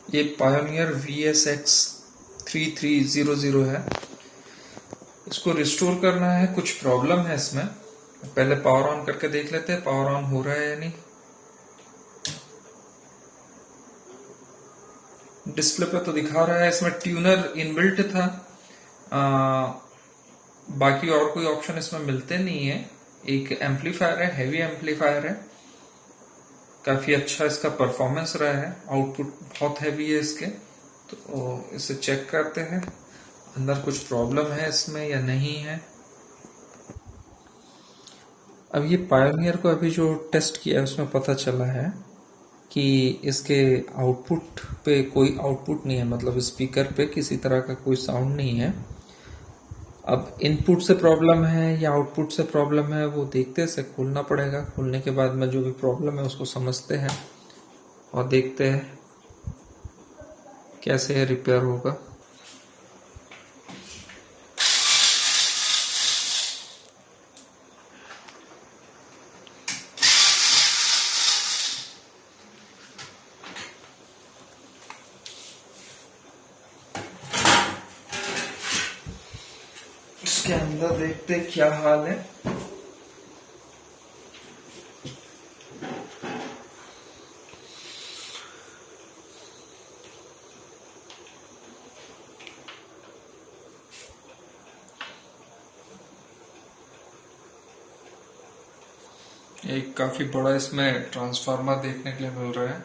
ये pioneer VSX-3300 है। इसको रिस्टोर करना है, कुछ प्रॉब्लम है इसमें। पहले पावर ऑन करके देख लेते हैं पावर ऑन हो रहा है या नहीं। डिस्प्ले पे तो दिखा रहा है। इसमें ट्यूनर इनबिल्ट था, बाकी और कोई ऑप्शन इसमें मिलते नहीं है। एक एम्पलीफायर है, हैवी एम्पलीफायर है, काफी अच्छा इसका परफॉर्मेंस रहा है। आउटपुट बहुत हैवी है इसके। तो इसे चेक करते हैं अंदर कुछ प्रॉब्लम है इसमें या नहीं है। अब ये पायोनियर को अभी जो टेस्ट किया है उसमें पता चला है कि इसके आउटपुट पे कोई आउटपुट नहीं है, मतलब स्पीकर पे किसी तरह का कोई साउंड नहीं है। अब इनपुट से प्रॉब्लम है या आउटपुट से प्रॉब्लम है वो देखते से खोलना पड़ेगा। खोलने के बाद में जो भी प्रॉब्लम है उसको समझते हैं और देखते हैं कैसे रिपेयर होगा। इसके अंदर देखते हैं क्या हाल है। एक काफी बड़ा इसमें ट्रांसफार्मर देखने के लिए मिल रहा है।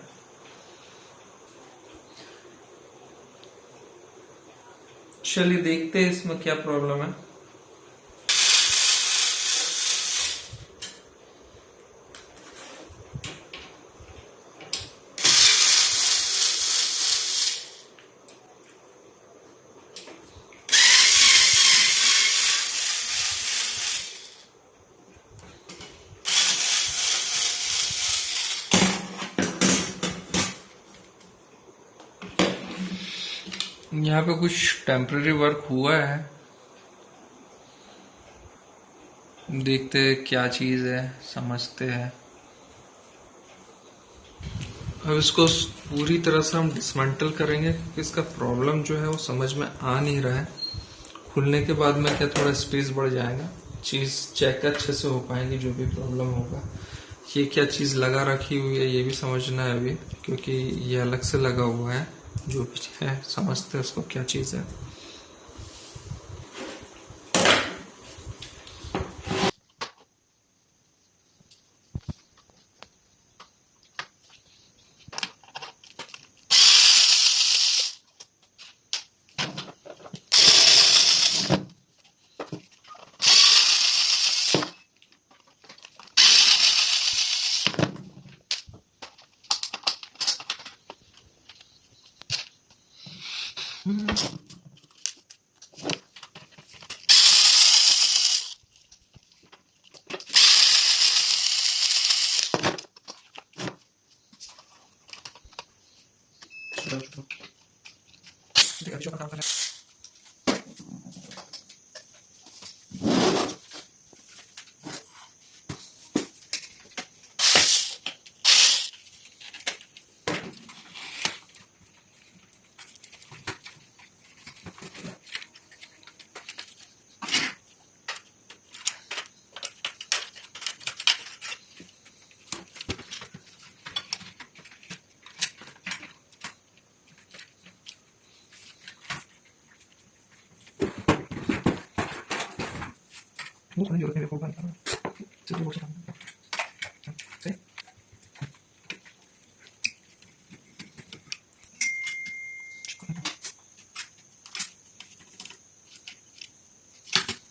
चलिए देखते हैं इसमें क्या प्रॉब्लम है। यहाँ पे कुछ टेम्पररी वर्क हुआ है, देखते हैं क्या चीज है, समझते हैं। अब इसको पूरी तरह से हम डिसमेंटल करेंगे क्योंकि इसका प्रॉब्लम जो है वो समझ में आ नहीं रहा है। खुलने के बाद में क्या थोड़ा स्पेस बढ़ जाएगा, चीज चेक अच्छे से हो पाएंगी जो भी प्रॉब्लम होगा। ये क्या चीज लगा रखी हुई है ये भी समझना है अभी, क्योंकि ये अलग से लगा हुआ है। जो भी है समझते हैं उसको क्या चीज है।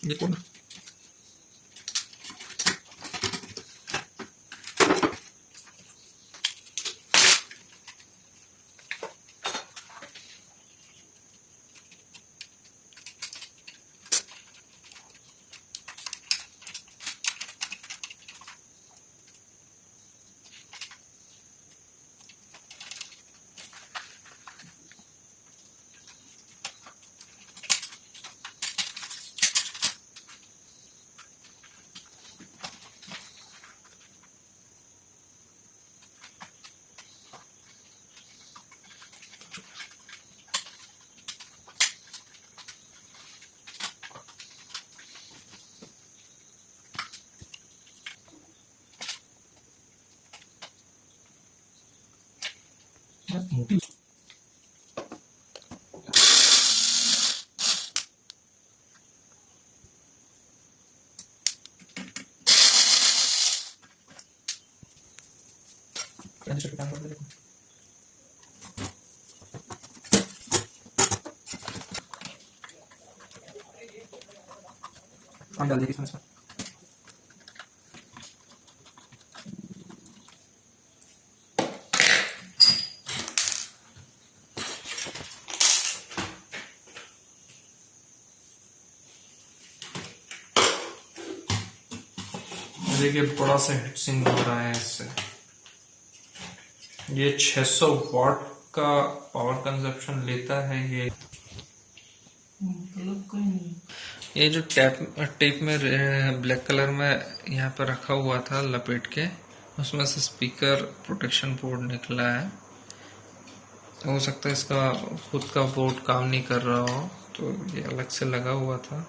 ये कौन हम डाल देंगे इसमें। देखिए बड़ा सा हिट सिंक हो रहा है इससे। ये 600 वाट का पावर कंजप्शन लेता है ये। ये जो टेप में ब्लैक कलर में यहाँ पर रखा हुआ था लपेट के, उसमें से स्पीकर प्रोटेक्शन बोर्ड निकला है। हो सकता है इसका खुद का बोर्ड काम नहीं कर रहा हो, तो ये अलग से लगा हुआ था।